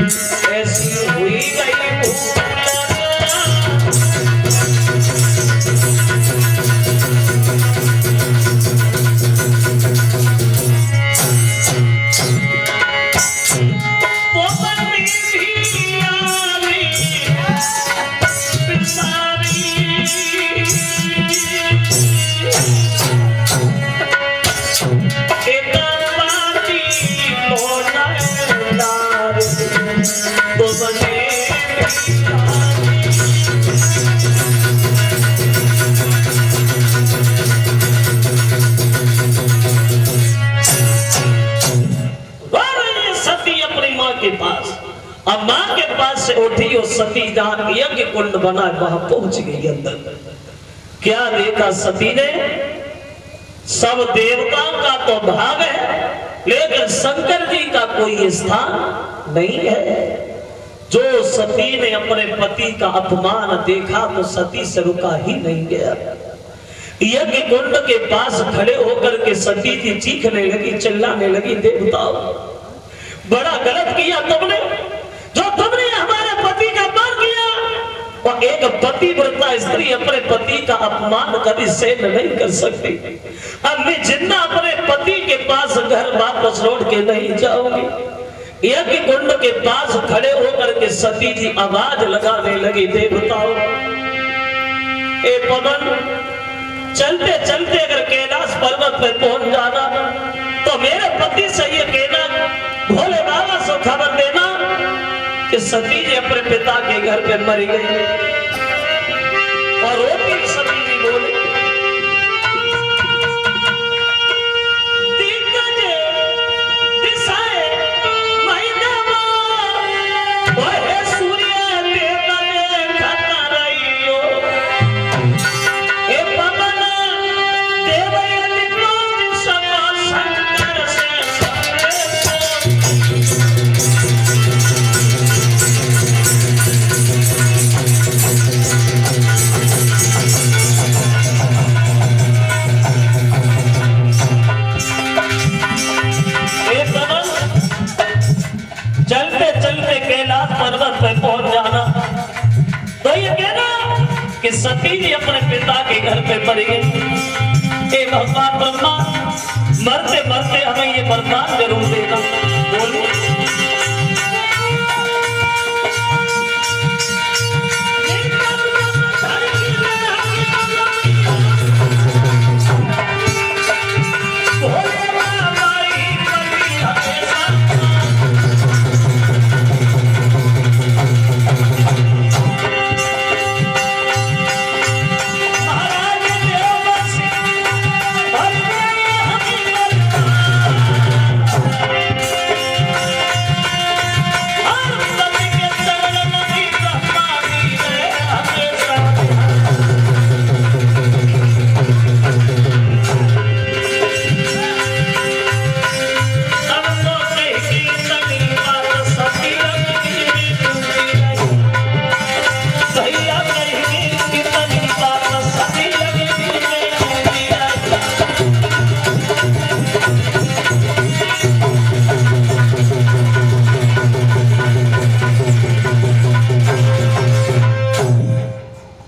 ऐसी हुई गई अब मां के पास से उठी और सती जहां यज्ञ कुंड बना वहां पहुंच गई अंदर। क्या देखा सती ने? सब देवताओं का तो भाग है, लेकिन शंकर जी का कोई स्थान नहीं है। जो सती ने अपने पति का अपमान देखा तो सती से रुका ही नहीं गया। यज्ञ कुंड के पास खड़े होकर के सती जी चीखने लगी, चिल्लाने लगी, देवताओं बड़ा गलत किया तुमने, जो तुमने हमारे पति का अपमान किया। और एक पतिव्रता स्त्री अपने पति का अपमान कभी सहन नहीं कर सकती। अब मैं जिन्ना अपने पति के पास घर वापस लौट के नहीं जाऊंगी। यज्ञ कुंड के पास खड़े होकर के सती जी आवाज लगाने लगी, देवताओं ए पवन, चलते चलते अगर कैलाश पर्वत पे पहुंच जाना तो मेरे पति से ये कहना, भोले बाबा से खबर देना कि सती जी अपने पिता के घर पे मरी गई। और रोती सती जी बोली, दिग्गज दिशाए महिदेवा, ओहे सूर्य देवता देखता रहियो, ए पवन देवयनि क्रोध समा शंकर से चलते चलते कैलाश पर्वत पे पहुंच जाना तो ये कहना कि सती जी अपने पिता के घर पे मरी गई। ए भगवान ब्रह्मा, मरते मरते हमें ये वरदान जरूर देना। बोलो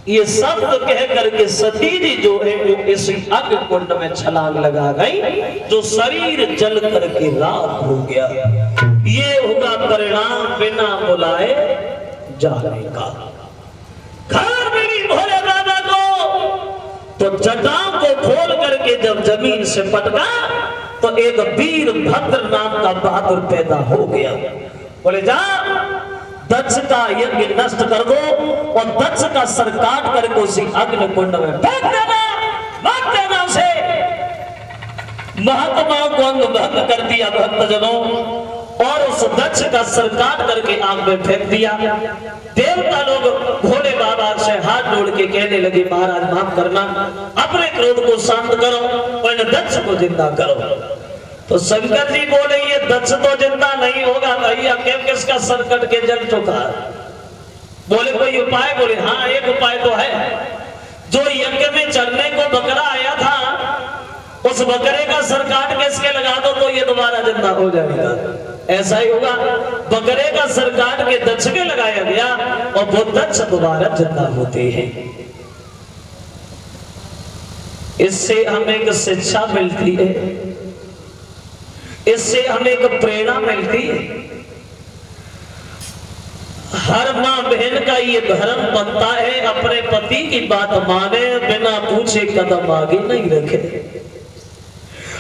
ये शब्द कह करके सती जी जो है वो इस अग्नि कुंड में छलांग लगा गई, जो शरीर जल करके राख हो गया। ये होगा परिणाम बिना बुलाए जाने का। खबर मिली भोले बाबा को तो जटाओं को खोल करके जब जमीन से पटका तो एक वीर भद्र नाम का बहादुर पैदा हो गया। बोले जा दक्ष का यज्ञ नष्ट कर दो और दक्ष का सर काट करके उसी अग्नि कुंड में फेंक देना, मार देना उसे। महात्माओं को अंग भंग कर दिया भक्तजनों, और उस दक्ष का सर काट करके आग में फेंक दिया। देवता लोग भोले बाबा से हाथ जोड़ के कहने लगे, महाराज माफ करना, अपने क्रोध को शांत करो और दक्ष को जिंदा करो। तो शंकर जी बोले ये दक्ष तो जिंदा नहीं होगा भैया, क्यों किसका सर कट के जल चुका। बोले कोई उपाय? बोले हाँ एक उपाय तो है। जो यज्ञ में चलने को बकरा आया था उस बकरे का सर काट के इसके लगा दो तो ये दोबारा जिंदा हो जाएगा। ऐसा ही होगा। बकरे का सर काट के दक्ष के लगाया गया और वो दक्ष दोबारा जिंदा होते हैं। इससे हमें एक शिक्षा मिलती है, इससे हमें एक प्रेरणा मिलती है। हर मां बहन का ये धर्म बनता है, अपने पति की बात माने, बिना पूछे कदम आगे नहीं रखे।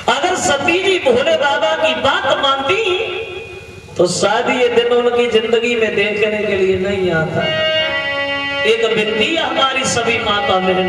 अगर सती जी भोले बाबा की बात मानती तो शायद ये दिन उनकी जिंदगी में देखने के लिए नहीं आता। एक विनती हमारी सभी माता बहन